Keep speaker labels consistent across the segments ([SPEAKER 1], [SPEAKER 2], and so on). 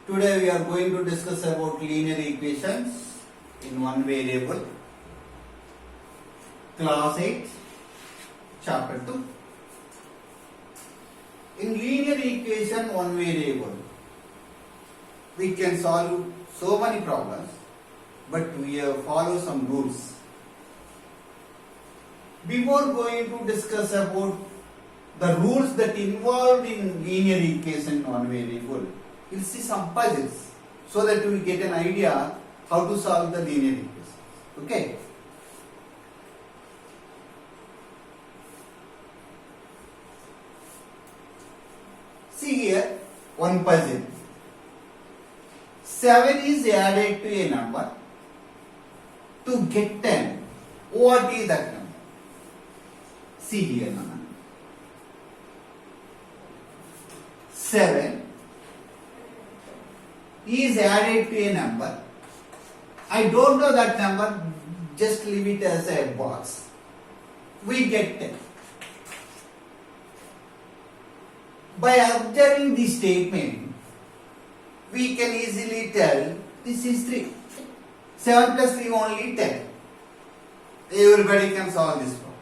[SPEAKER 1] Today we are going to discuss about linear equations in one variable. Class 8, chapter 2. In linear equation one variable, we can solve so many problems, but we follow some rules. Before going to discuss about the rules that involved in linear equation one variable, we'll see some puzzles so that we get an idea how to solve the linear equations. Okay. See here one puzzle. 7 is added to a number to get 10. What is that number? See here now. 7 is added to a number. I don't know that number, just leave it as a box. We get 10. By observing this statement, we can easily tell this is 3. 7 plus 3 only 10. Everybody can solve this problem.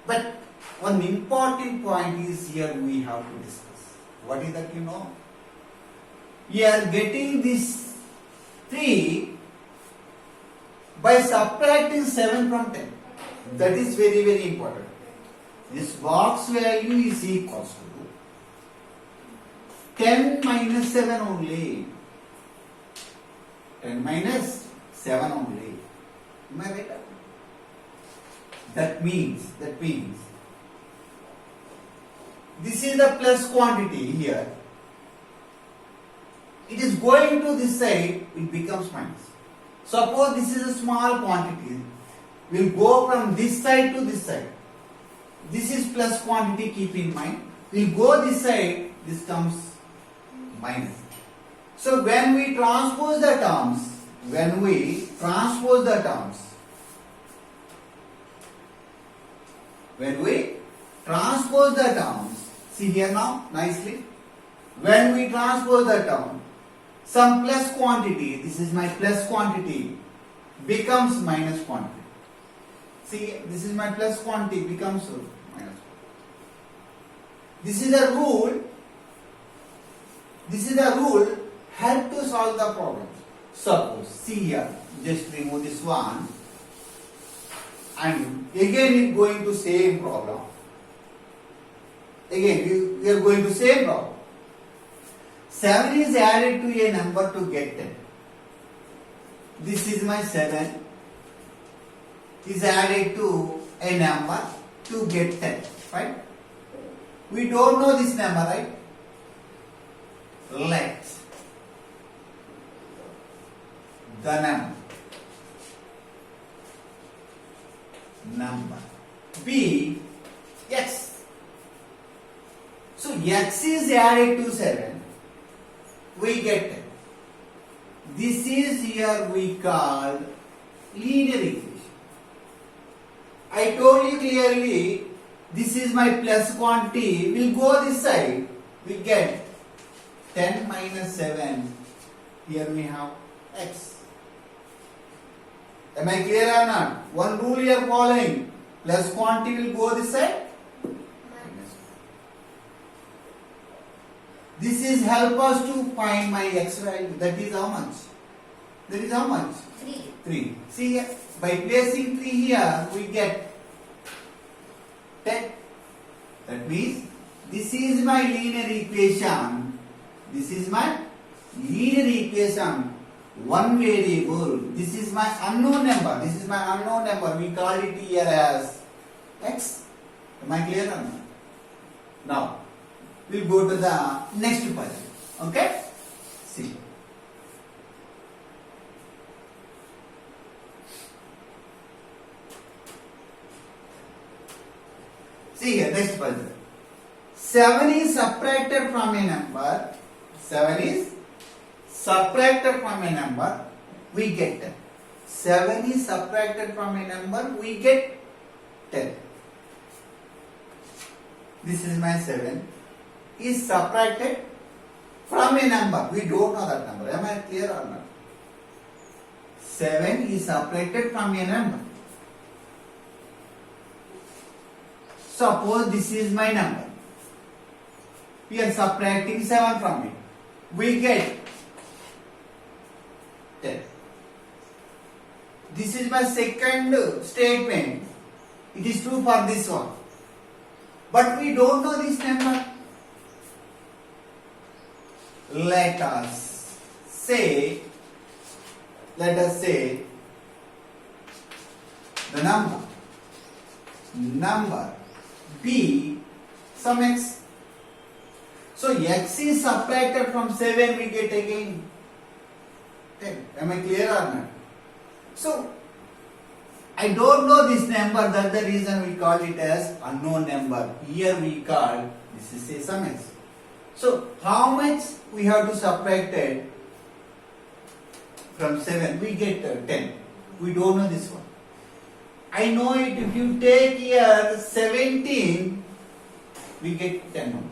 [SPEAKER 1] But one important point is here we have to discuss. What is that you know? We are getting this 3 by subtracting 7 from 10. That is very, very important. This box value is equals to 10 minus 7 only. 10 minus 7 only. Am I right? That means this is the plus quantity here. It is going to this side, it becomes minus. Suppose this is a small quantity. We will go from this side to this side. This is plus quantity, keep in mind. We will go this side, this comes minus. So when we transpose the terms, see here now nicely. When we transpose the term, some plus quantity, this is my plus quantity, becomes minus quantity. See, this is my plus quantity, becomes minus quantity. This is a rule, help to solve the problem. Suppose, see here, just remove this one, and again it going to same problem. Again, we are going to same problem. 7 is added to a number to get 10. This is my 7 is added to a number to get 10. Right? We don't know this number, right? Let the number be x. So x is added to 7. We get 10. This is here we call linear equation. I told you clearly, this is my plus quantity. We'll go this side. We get 10 minus 7. Here we have x. Am I clear or not? One rule you are following. Plus quantity will go this side. This is help us to find my x value. That is how much? 3. See here, by placing 3 here, we get 10. That means this is my linear equation. One variable. This is my unknown number. We call it here as x. Am I clear or not? Now, we'll go to the next puzzle. Okay? See. See here, next puzzle. 7 is subtracted from a number. We get 10. 7 is subtracted from a number. We get 10. This is my 7 is subtracted from a number. We don't know that number. Am I clear or not? 7 is subtracted from a number. Suppose this is my number. We are subtracting 7 from it. We get 10. This is my second statement. It is true for this one. But we don't know this number. Let us say the number be some x. So x is subtracted from 7, we get again 10. Am I clear or not? So I don't know this number, that's the reason we call it as unknown number. Here we call this is say some x. So how much we have to subtract it from 7? We get 10. We don't know this one. I know it. If you take here 17, we get 10.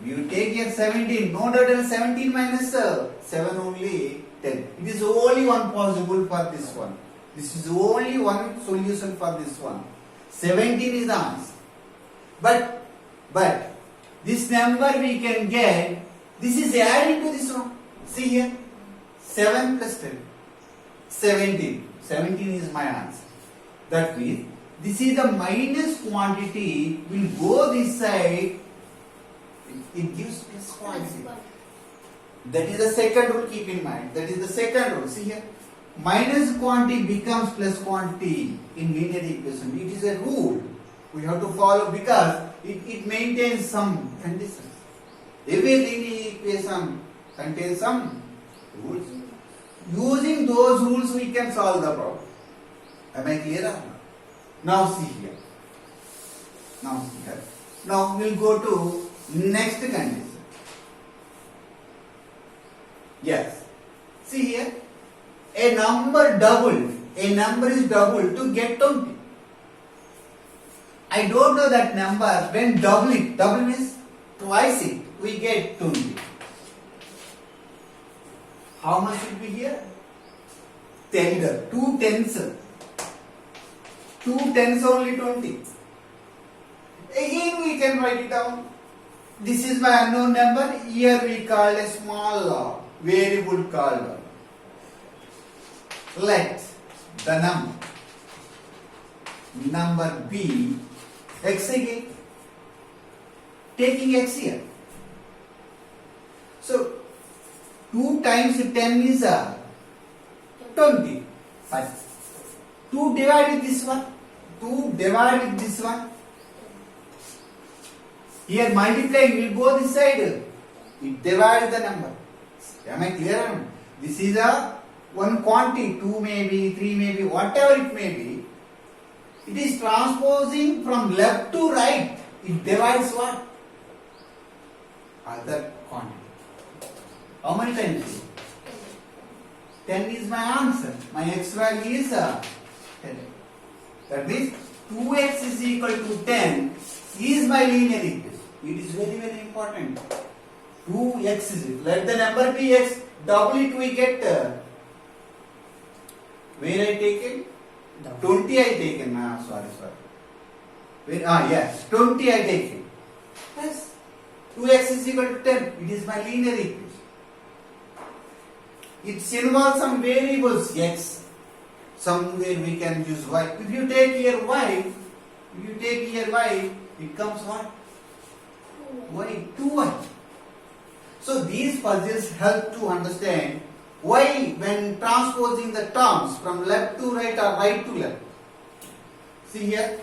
[SPEAKER 1] If you take here 17, no doubt 17 minus 7 only 10. It is only one possible for this one. This is only one solution for this one. 17 is the answer. But this number we can get, this is adding to this one. See here, 7 plus 10, 17. 17 is my answer. That means this is the minus quantity will go this side. It gives plus quantity. That is the second rule. Keep in mind. That is the second rule. See here, minus quantity becomes plus quantity in linear equation. It is a rule we have to follow because it maintains some conditions. Every linear equation contains some rules. Using those rules we can solve the problem. Am I clear? Now see here. Now we'll go to next condition. Yes. See here. A number is doubled to get 20. I don't know that number. When double means twice it, we get 20. How much should be here? 10. 2 tens. 2 tens only 20. Again we can write it down. This is my unknown number. Here we call a small variable called. Let the number be x again. Taking x here. So 2 times 10 is 20. But 2 divided this one. 2 divided this one. Here multiplying will go this side. It divides the number. Am I clear? This is a one quantity, 2 maybe, 3 maybe, whatever it may be. It is transposing from left to right. It divides what? Other quantity. How many times? 10 is my answer. My x value is 10. That means 2x is equal to 10 is my linear equation. It is very, very important. 2x is it. Let the number be x. Double it we get. Where I taken? 20 I taken. Sorry. Where? Yes. 20 I taken. Yes. 2x is equal to 10. It is my linear equation. It involves some variables x. Somewhere we can use y. If you take here y, it comes what? Y. 2y. So these puzzles help to understand why when transposing the terms from left to right or right to left. See here.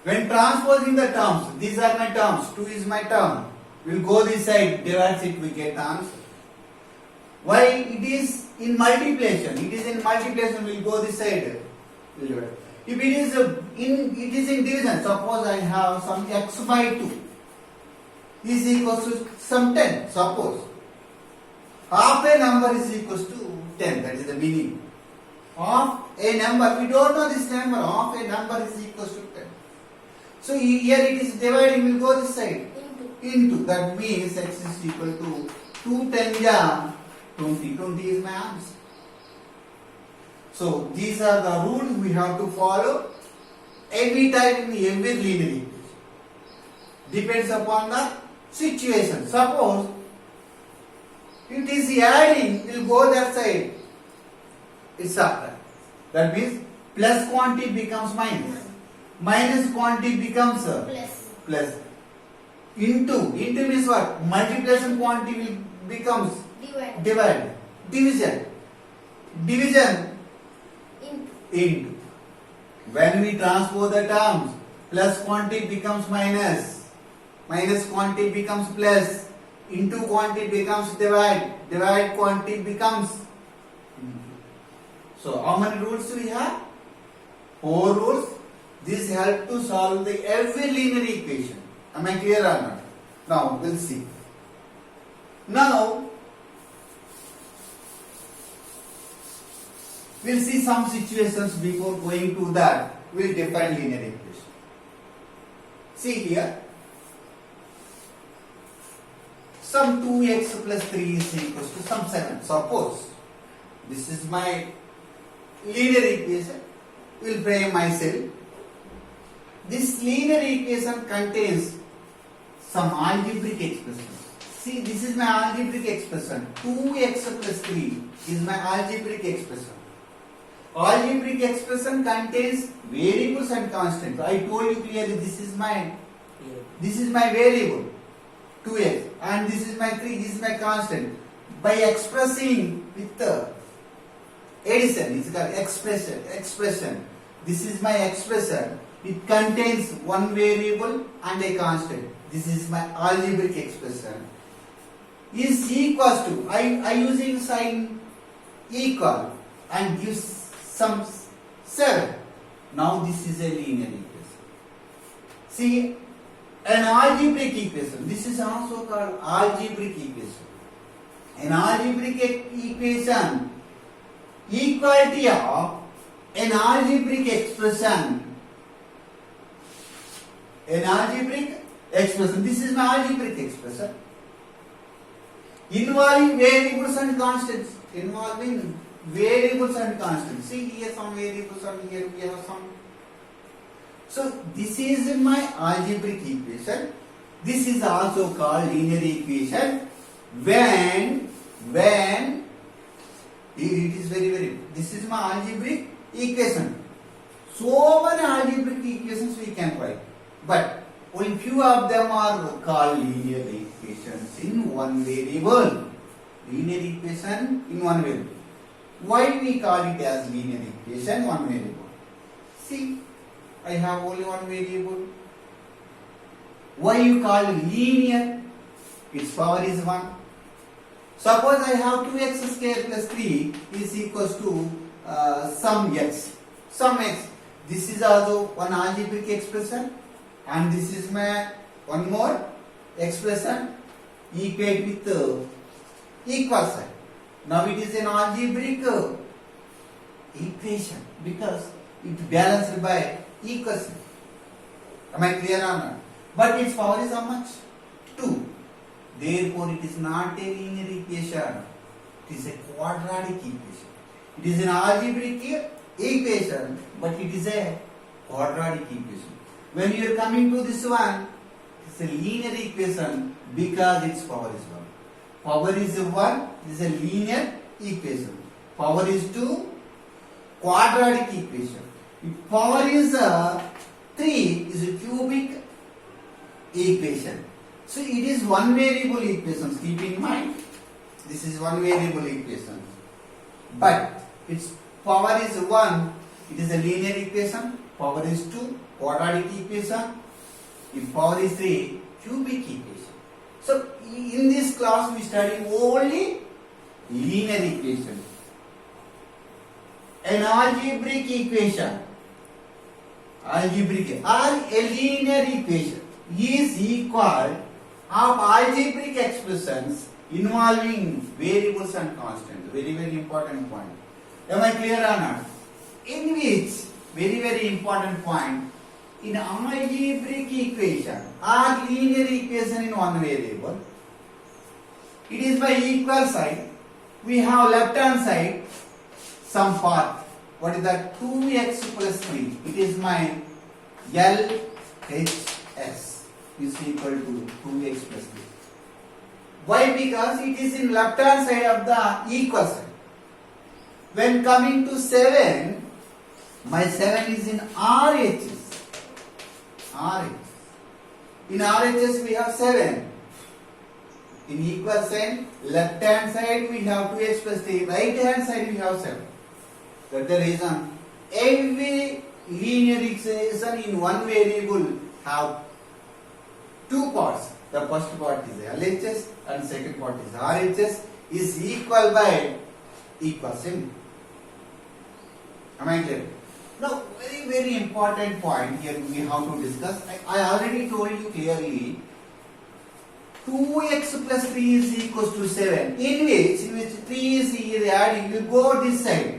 [SPEAKER 1] When transposing the terms, these are my terms, 2 is my term. We'll go this side, divides it, we get the answer. Why it is in multiplication? It is in multiplication, we'll go this side. If it is in division, suppose I have some x by 2 is equals to some 10, suppose. Half a number is equals to 10, that is the meaning. Half a number, we don't know this number, half a number is equals to 10. So here it is dividing, we'll go this side. into. That means x is equal to 2 10 ja 20. 20 is my answer. So these are the rules we have to follow every time in every linear equation. Depends upon the situation. Suppose it is adding, will go that side. It's after. That means plus quantity becomes minus. Minus quantity becomes plus. Into means what? Multiplication quantity will becomes divide. Division into. When we transpose the terms, plus quantity becomes minus quantity becomes plus, into quantity becomes divide quantity becomes. So how many rules we have? 4 rules. This help to solve the every linear equation. Am I clear or not? Now we'll see. Now we'll see some situations before going to that. We'll define linear equation. See here. Some 2x plus 3 is equals to some 7. Suppose this is my linear equation. We'll frame myself. This linear equation contains some algebraic expression. See, this is my algebraic expression. 2x plus 3 is my algebraic expression. Algebraic expression contains variables and constants. I told you clearly this is my variable 2x and this is my 3, this is my constant. By expressing with the addition, it's called expression. This is my expression. It contains one variable and a constant. This is my algebraic expression. Is equals to, I using sign equal and gives some 7. Now this is a linear equation. See, an algebraic equation. This is also called algebraic equation. An algebraic equation, equality of an algebraic expression. An algebraic expression. This is my algebraic expression. Involving variables and constants. See here some variables and here we have some. So this is my algebraic equation. This is also called linear equation when it is very. This is my algebraic equation. So many algebraic equations we can write, but only few of them are called linear equations in one variable. Linear equation in one variable. Why we call it as linear equation one variable? See, I have only one variable. Why you call it linear? Its power is 1. Suppose I have 2x square plus 3 is equals to some x. This is also one algebraic expression and this is my one more expression equate with equal sign. Now it is an algebraic equation because it balanced by equal sign. Am I clear or not? But its power is how much? 2. Therefore it is not a linear equation. It is a quadratic equation. It is an algebraic equation, but it is a quadratic equation. When you are coming to this one, it is a linear equation because its power is 1. Power is 1, it is a linear equation. Power is 2, quadratic equation. If power is 3, is a cubic equation. So it is one variable equation. Keep in mind, this is one variable equation. But its power is 1, it is a linear equation. Power is 2, quadratic equation. If power is 3, cubic equation. So in this class we study only linear equation. An algebraic equation, or a linear equation is equal of algebraic expressions involving variables and constants. Very important point. Am I clear or not? In which very important point, in algebraic equation or linear equation in one variable, it is by equal side. We have left hand side some part. What is that? 2x plus 3. It is my LHS is equal to 2x plus 3. Why? Because it is in left hand side of the equal side. When coming to 7, my 7 is in RHS. In RHS we have 7. In equal sign, left hand side we have 2x plus 3. Right hand side we have 7. That's the reason every linear equation in one variable have two parts. The first part is LHS and second part is RHS is equal by equal sign. Am I clear? Now, very important point here we have to discuss. I already told you clearly 2x plus 3 is equals to 7 in which 3 is here adding will go this side.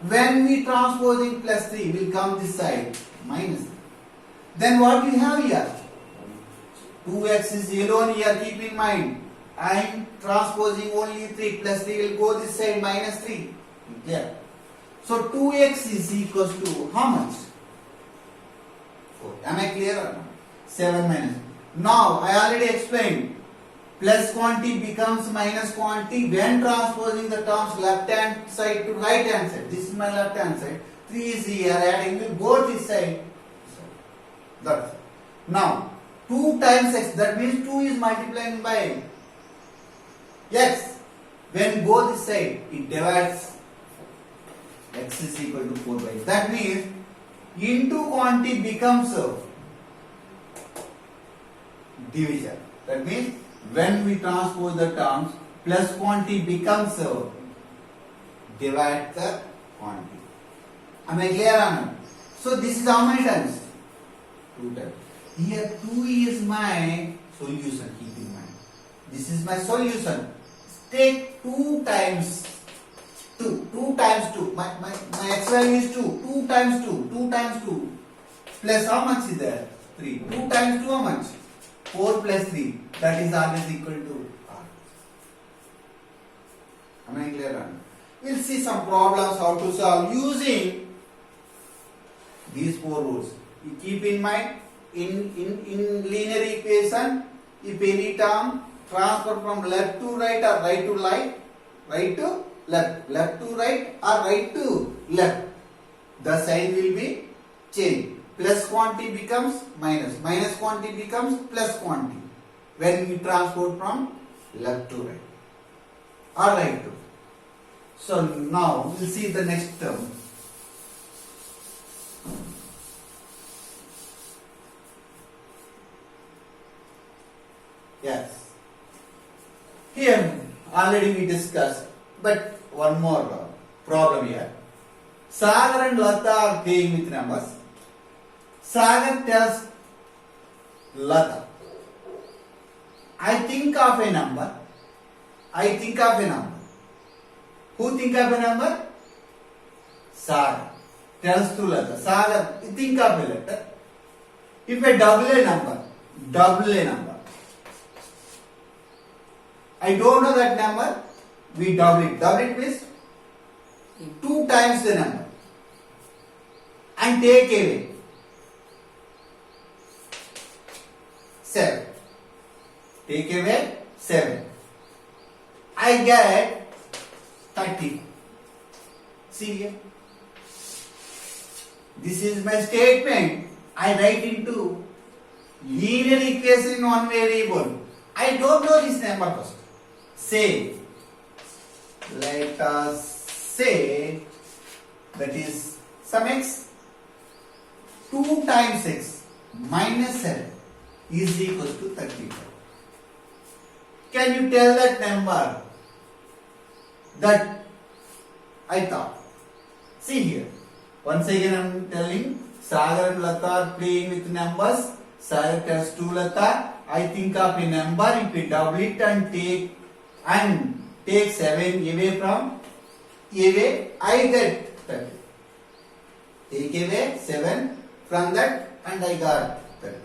[SPEAKER 1] When we transposing plus 3 will come this side minus. Then what we have here? 2x is alone here, keep in mind. I am transposing only 3 plus 3 will go this side minus 3. Clear? So 2x is equals to how much? 4. Am I clear or not? 7 minus. Now I already explained. Plus quantity becomes minus quantity when transposing the terms left hand side to right hand side. This is my left hand side. 3 is here, adding with both this side. That's it. Now 2 times x, that means 2 is multiplying by x. When go this side, it divides. X is equal to 4 by x. That means into quantity becomes division. That means when we transpose the terms, plus quantity becomes divide the quantity. Am I clear or not? So this is how many times? 2 times. Here 2 is my solution, keep in mind. This is my solution. Take 2 times 2. 2 times 2. My x value is 2. 2 times 2. 2 times 2. Plus how much is there? 3. 2 times 2 how much? 4 plus 3. That is always equal to R. Am I clear? We'll see some problems how to solve using these 4 rules. You keep in mind in linear equation, if any term transfer from left to right or right to left, left to right or right to left, the sign will be changed. Plus quantity becomes minus, minus quantity becomes plus quantity when we transport from left to right or right to. So now we'll see the next term. Yes. Here already we discussed, but one more problem here. Sagar and Lata are playing with numbers. Sagar tells Lata, I think of a number. I think of a number. Who think of a number? Sagar tells to Lata. Sagar, think of a letter. If a double a number. I don't know that number. We double it. Double it means 2 times the number. And take away 7. Take away 7. I get 30. See here. This is my statement. I write into linear equation in one variable. I don't know this number first. Say, let us say that is some x. 2 times x minus 7 is equals to 35. Can you tell that number that I thought? See here. Once again I am telling Sagar and Lata are playing with numbers. Sagar tells to Lata, I think of a number, if we double it and take 7 away from away, I get 30. Take away 7 from that, and I got 35.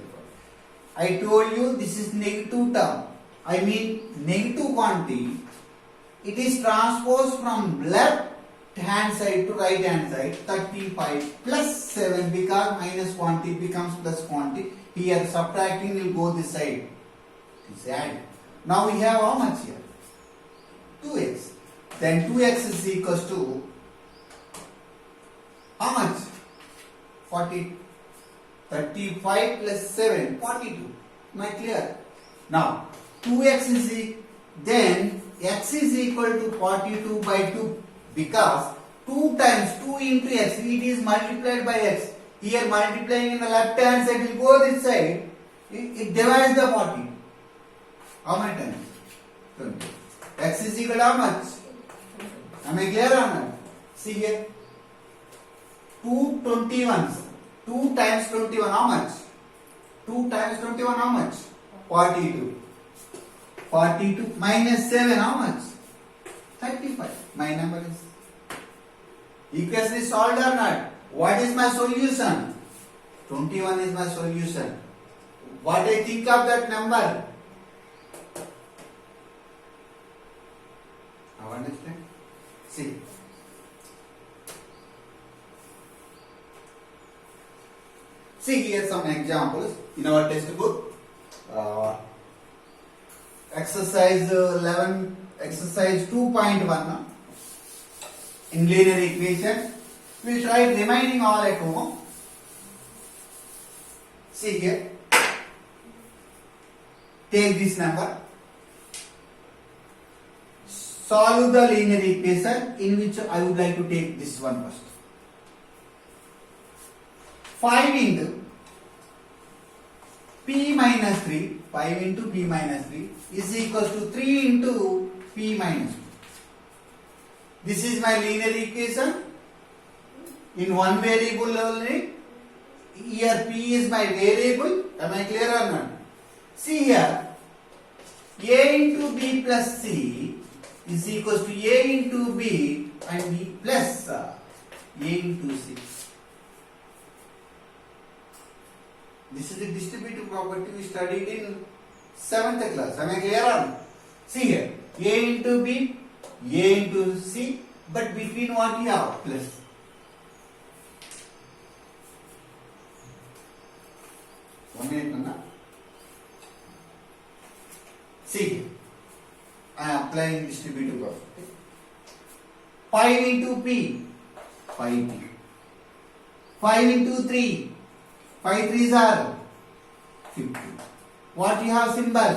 [SPEAKER 1] I told you this is negative term. I mean negative quantity. It is transposed from left hand side to right hand side. 35 plus 7 because minus quantity becomes plus quantity. Here subtracting will go this side. It is added. Now we have how much here? 2x. Then 2x is equals to how much? 40. 35 plus 7, 42. Am I clear? Now 2x is then x is equal to 42 by 2 because 2 times 2 into x, it is multiplied by x. Here multiplying in the left hand side will go this side. It divides the 40. How many times? 20. X is equal to how much? Am I clear or not? See here. 2 21s. 2 times 21 how much? 2 times 21 how much? 42. 42 minus 7 how much? 35. My number is. Equation is solved or not? What is my solution? 21 is my solution. What I think of that number? Now understand? See. See here some examples in our textbook. Exercise 11, exercise 2.1 in linear equation. We try remaining all at home. See here. Take this number. Solve the linear equation in which I would like to take this one first. 5 into p minus 3, 5 into p minus 3 is equals to 3 into p minus 2. This is my linear equation in one variable only. Here p is my variable. Am I clear or not? See here, a into b plus c is equals to a into b and b plus a into c. This is the distributive property we studied in 7th class. Am I clear on? See here, a into b, a into c, but between what you have? Plus. One minute, Nana. See here, I am applying distributive property. 5 into p, 5p. 5 into 3. 5 3s are 50. What you have symbol?